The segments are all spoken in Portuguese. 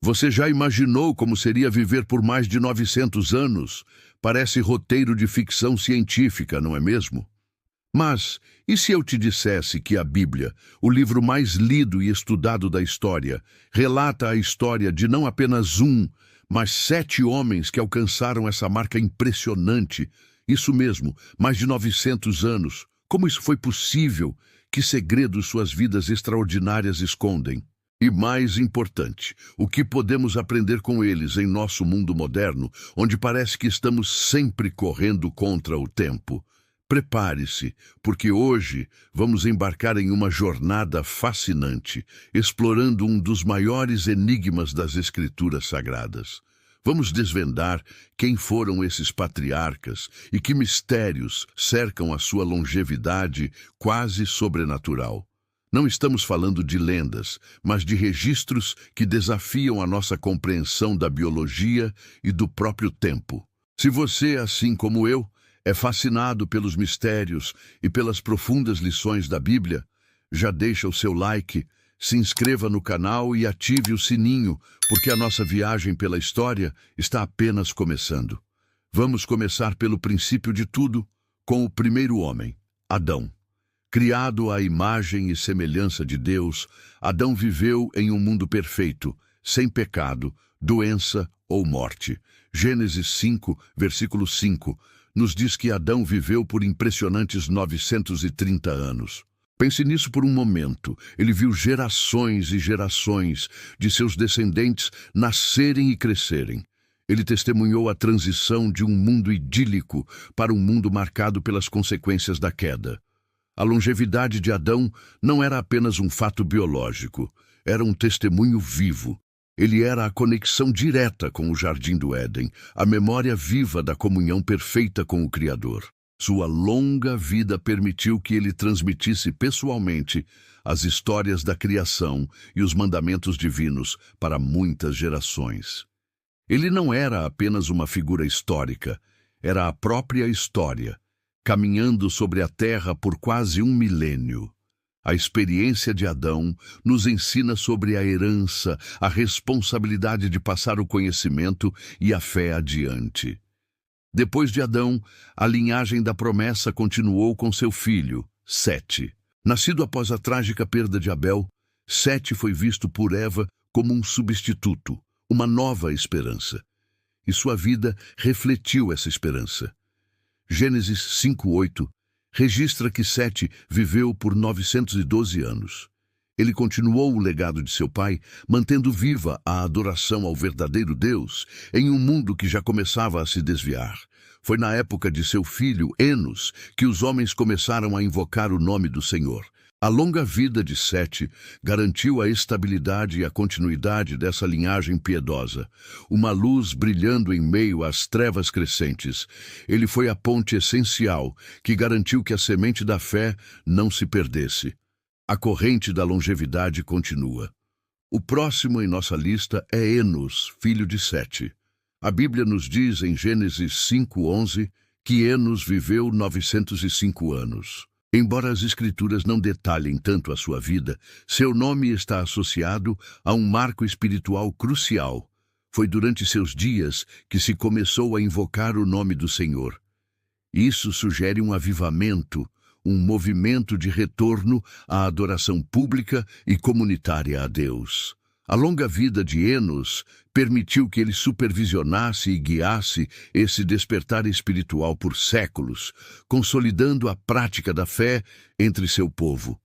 Você já imaginou como seria viver por mais de 900 anos? Parece roteiro de ficção científica, não é mesmo? Mas, e se eu te dissesse que a Bíblia, o livro mais lido e estudado da história, relata a história de não apenas um, mas 7 homens que alcançaram essa marca impressionante? Isso mesmo, mais de 900 anos. Como isso foi possível? Que segredos suas vidas extraordinárias escondem? E mais importante, o que podemos aprender com eles em nosso mundo moderno, onde parece que estamos sempre correndo contra o tempo? Prepare-se, porque hoje vamos embarcar em uma jornada fascinante, explorando um dos maiores enigmas das Escrituras Sagradas. Vamos desvendar quem foram esses patriarcas e que mistérios cercam a sua longevidade quase sobrenatural. Não estamos falando de lendas, mas de registros que desafiam a nossa compreensão da biologia e do próprio tempo. Se você, assim como eu, é fascinado pelos mistérios e pelas profundas lições da Bíblia, já deixa o seu like, se inscreva no canal e ative o sininho, porque a nossa viagem pela história está apenas começando. Vamos começar pelo princípio de tudo, com o primeiro homem, Adão. Criado à imagem e semelhança de Deus, Adão viveu em um mundo perfeito, sem pecado, doença ou morte. Gênesis 5, versículo 5, nos diz que Adão viveu por impressionantes 930 anos. Pense nisso por um momento. Ele viu gerações e gerações de seus descendentes nascerem e crescerem. Ele testemunhou a transição de um mundo idílico para um mundo marcado pelas consequências da queda. A longevidade de Adão não era apenas um fato biológico, era um testemunho vivo. Ele era a conexão direta com o Jardim do Éden, a memória viva da comunhão perfeita com o Criador. Sua longa vida permitiu que ele transmitisse pessoalmente as histórias da criação e os mandamentos divinos para muitas gerações. Ele não era apenas uma figura histórica, era a própria história, caminhando sobre a terra por quase 1 milênio. A experiência de Adão nos ensina sobre a herança, a responsabilidade de passar o conhecimento e a fé adiante. Depois de Adão, a linhagem da promessa continuou com seu filho, Sete. Nascido após a trágica perda de Abel, Sete foi visto por Eva como um substituto, uma nova esperança. E sua vida refletiu essa esperança. Gênesis 5:8 registra que Sete viveu por 912 anos. Ele continuou o legado de seu pai, mantendo viva a adoração ao verdadeiro Deus em um mundo que já começava a se desviar. Foi na época de seu filho, Enos, que os homens começaram a invocar o nome do Senhor. A longa vida de Sete garantiu a estabilidade e a continuidade dessa linhagem piedosa, uma luz brilhando em meio às trevas crescentes. Ele foi a ponte essencial que garantiu que a semente da fé não se perdesse. A corrente da longevidade continua. O próximo em nossa lista é Enos, filho de Sete. A Bíblia nos diz em Gênesis 5:11 que Enos viveu 905 anos. Embora as Escrituras não detalhem tanto a sua vida, seu nome está associado a um marco espiritual crucial. Foi durante seus dias que se começou a invocar o nome do Senhor. Isso sugere um avivamento, um movimento de retorno à adoração pública e comunitária a Deus. A longa vida de Enos permitiu que ele supervisionasse e guiasse esse despertar espiritual por séculos, consolidando a prática da fé entre seu povo.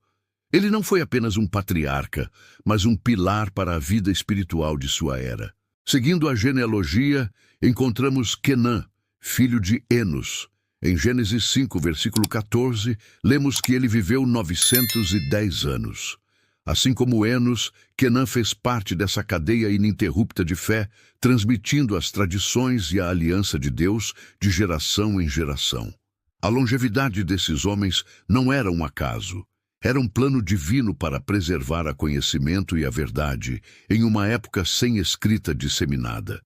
Ele não foi apenas um patriarca, mas um pilar para a vida espiritual de sua era. Seguindo a genealogia, encontramos Quenã, filho de Enos. Em Gênesis 5, versículo 14, lemos que ele viveu 910 anos. Assim como Enos, Quenã fez parte dessa cadeia ininterrupta de fé, transmitindo as tradições e a aliança de Deus de geração em geração. A longevidade desses homens não era um acaso. Era um plano divino para preservar a conhecimento e a verdade em uma época sem escrita disseminada.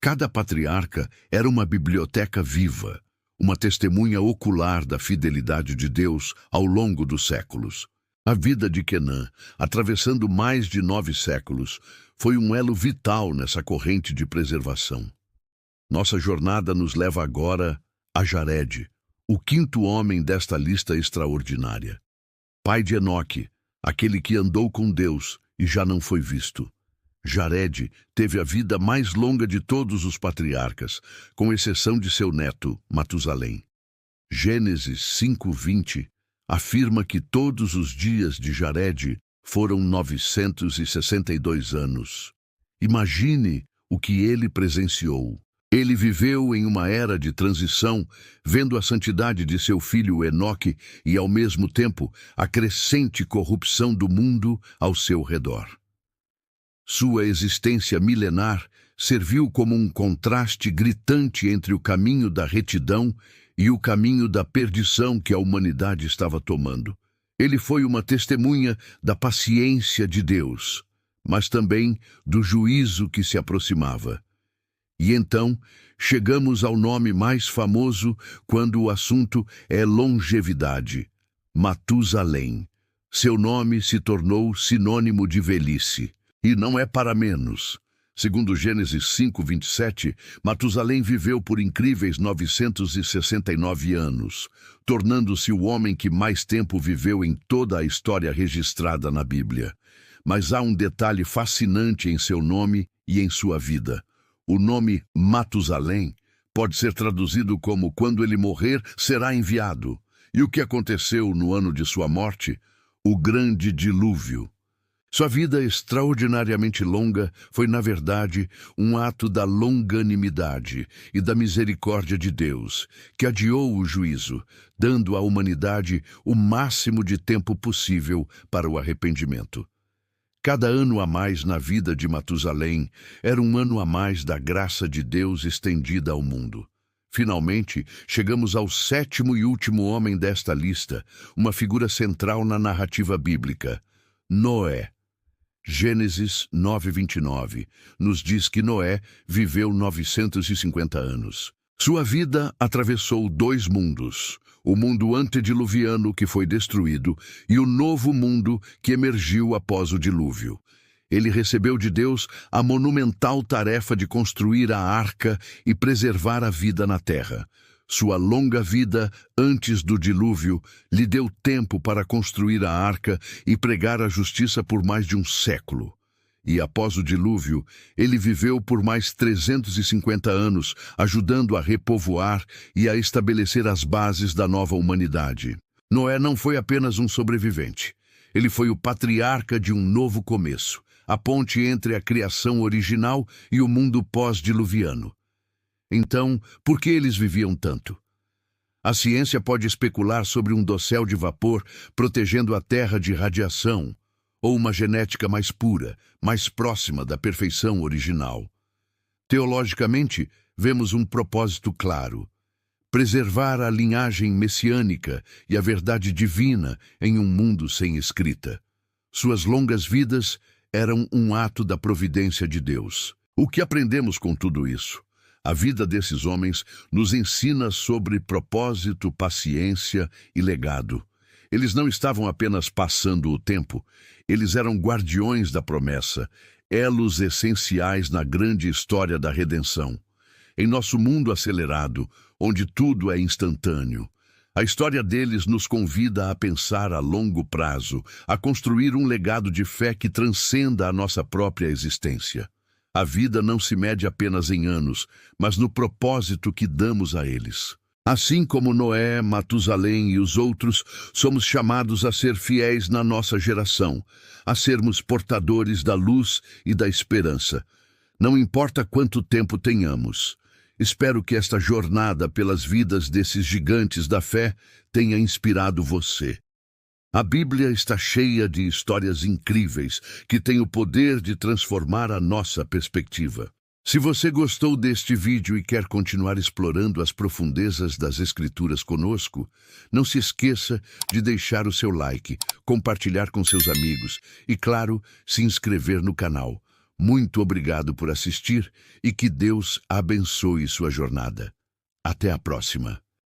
Cada patriarca era uma biblioteca viva, uma testemunha ocular da fidelidade de Deus ao longo dos séculos. A vida de Quenã, atravessando mais de 9 séculos, foi um elo vital nessa corrente de preservação. Nossa jornada nos leva agora a Jared, o quinto homem desta lista extraordinária. Pai de Enoque, aquele que andou com Deus e já não foi visto. Jared teve a vida mais longa de todos os patriarcas, com exceção de seu neto, Matusalém. Gênesis 5:20 afirma que todos os dias de Jared foram 962 anos. Imagine o que ele presenciou. Ele viveu em uma era de transição, vendo a santidade de seu filho Enoque e, ao mesmo tempo, a crescente corrupção do mundo ao seu redor. Sua existência milenar serviu como um contraste gritante entre o caminho da retidão e o caminho da perdição que a humanidade estava tomando. Ele foi uma testemunha da paciência de Deus, mas também do juízo que se aproximava. E então, chegamos ao nome mais famoso quando o assunto é longevidade: Matusalém. Seu nome se tornou sinônimo de velhice. E não é para menos. Segundo Gênesis 5:27, Matusalém viveu por incríveis 969 anos, tornando-se o homem que mais tempo viveu em toda a história registrada na Bíblia. Mas há um detalhe fascinante em seu nome e em sua vida. O nome Matusalém pode ser traduzido como "quando ele morrer, será enviado". E o que aconteceu no ano de sua morte? O grande dilúvio. Sua vida extraordinariamente longa foi, na verdade, um ato da longanimidade e da misericórdia de Deus, que adiou o juízo, dando à humanidade o máximo de tempo possível para o arrependimento. Cada ano a mais na vida de Matusalém era um ano a mais da graça de Deus estendida ao mundo. Finalmente, chegamos ao sétimo e último homem desta lista, uma figura central na narrativa bíblica: Noé. Gênesis 9:29 nos diz que Noé viveu 950 anos. Sua vida atravessou 2 mundos: o mundo antediluviano, que foi destruído, e o novo mundo que emergiu após o dilúvio. Ele recebeu de Deus a monumental tarefa de construir a arca e preservar a vida na terra. Sua longa vida antes do dilúvio lhe deu tempo para construir a arca e pregar a justiça por mais de um século. E após o dilúvio, ele viveu por mais 350 anos, ajudando a repovoar e a estabelecer as bases da nova humanidade. Noé não foi apenas um sobrevivente. Ele foi o patriarca de um novo começo, a ponte entre a criação original e o mundo pós-diluviano. Então, por que eles viviam tanto? A ciência pode especular sobre um dossel de vapor protegendo a Terra de radiação, ou uma genética mais pura, mais próxima da perfeição original. Teologicamente, vemos um propósito claro: preservar a linhagem messiânica e a verdade divina em um mundo sem escrita. Suas longas vidas eram um ato da providência de Deus. O que aprendemos com tudo isso? A vida desses homens nos ensina sobre propósito, paciência e legado. Eles não estavam apenas passando o tempo, eles eram guardiões da promessa, elos essenciais na grande história da redenção. Em nosso mundo acelerado, onde tudo é instantâneo, a história deles nos convida a pensar a longo prazo, a construir um legado de fé que transcenda a nossa própria existência. A vida não se mede apenas em anos, mas no propósito que damos a eles. Assim como Noé, Matusalém e os outros, somos chamados a ser fiéis na nossa geração, a sermos portadores da luz e da esperança. Não importa quanto tempo tenhamos. Espero que esta jornada pelas vidas desses gigantes da fé tenha inspirado você. A Bíblia está cheia de histórias incríveis que têm o poder de transformar a nossa perspectiva. Se você gostou deste vídeo e quer continuar explorando as profundezas das Escrituras conosco, não se esqueça de deixar o seu like, compartilhar com seus amigos e, claro, se inscrever no canal. Muito obrigado por assistir e que Deus abençoe sua jornada. Até a próxima.